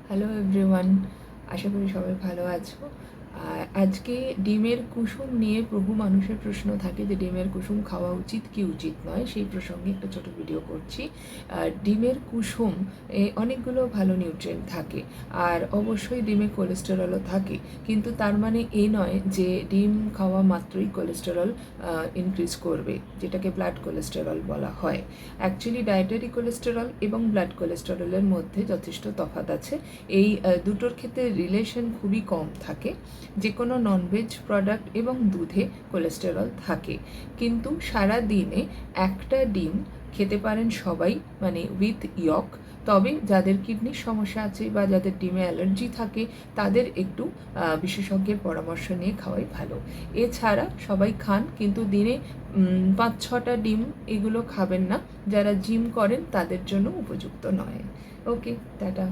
Hello everyone, আশা করি সবাই ভালো আছো। আজকে ডিমের কুসুম নিয়ে বহু মানুষের প্রশ্ন থাকে যে ডিমের কুসুম খাওয়া উচিত কি উচিত নয়, সেই প্রসঙ্গে একটা ছোট ভিডিও করছি। ডিমের কুসুম অনেকগুলো ভালো নিউট্রিয়েন্ট থাকে, আর অবশ্যই ডিমে কোলেস্টেরলও থাকে, কিন্তু তার মানে এই নয় যে ডিম খাওয়া মাত্রই কোলেস্টেরল ইনক্রিজ করবে, যেটাকে ব্লাড কোলেস্টেরল বলা হয়। অ্যাকচুয়ালি ডায়েটারি কোলেস্টেরল এবং ব্লাড কোলেস্টেরলের মধ্যে যথেষ্ট তফাৎ আছে। এই দুটোর ক্ষেত্রে রিলেশন খুবই কম থাকে। যে কোনো ননভেজ প্রোডাক্ট এবং দুধে কোলেস্টেরল থাকে, কিন্তু সারা দিনে একটা ডিম খেতে পারেন সবাই, মানে উইথ ইয়ক। তবে যাদের কিডনির সমস্যা আছে বা যাদের ডিমে অ্যালার্জি থাকে তাদের একটু বিশেষজ্ঞের পরামর্শ নিয়ে খাওয়াই ভালো। এছাড়া সবাই খান, কিন্তু দিনে 5-6টা ডিম এগুলো খাবেন না। যারা জিম করেন তাদের জন্য উপযুক্ত নয়। ওকে, টাটা।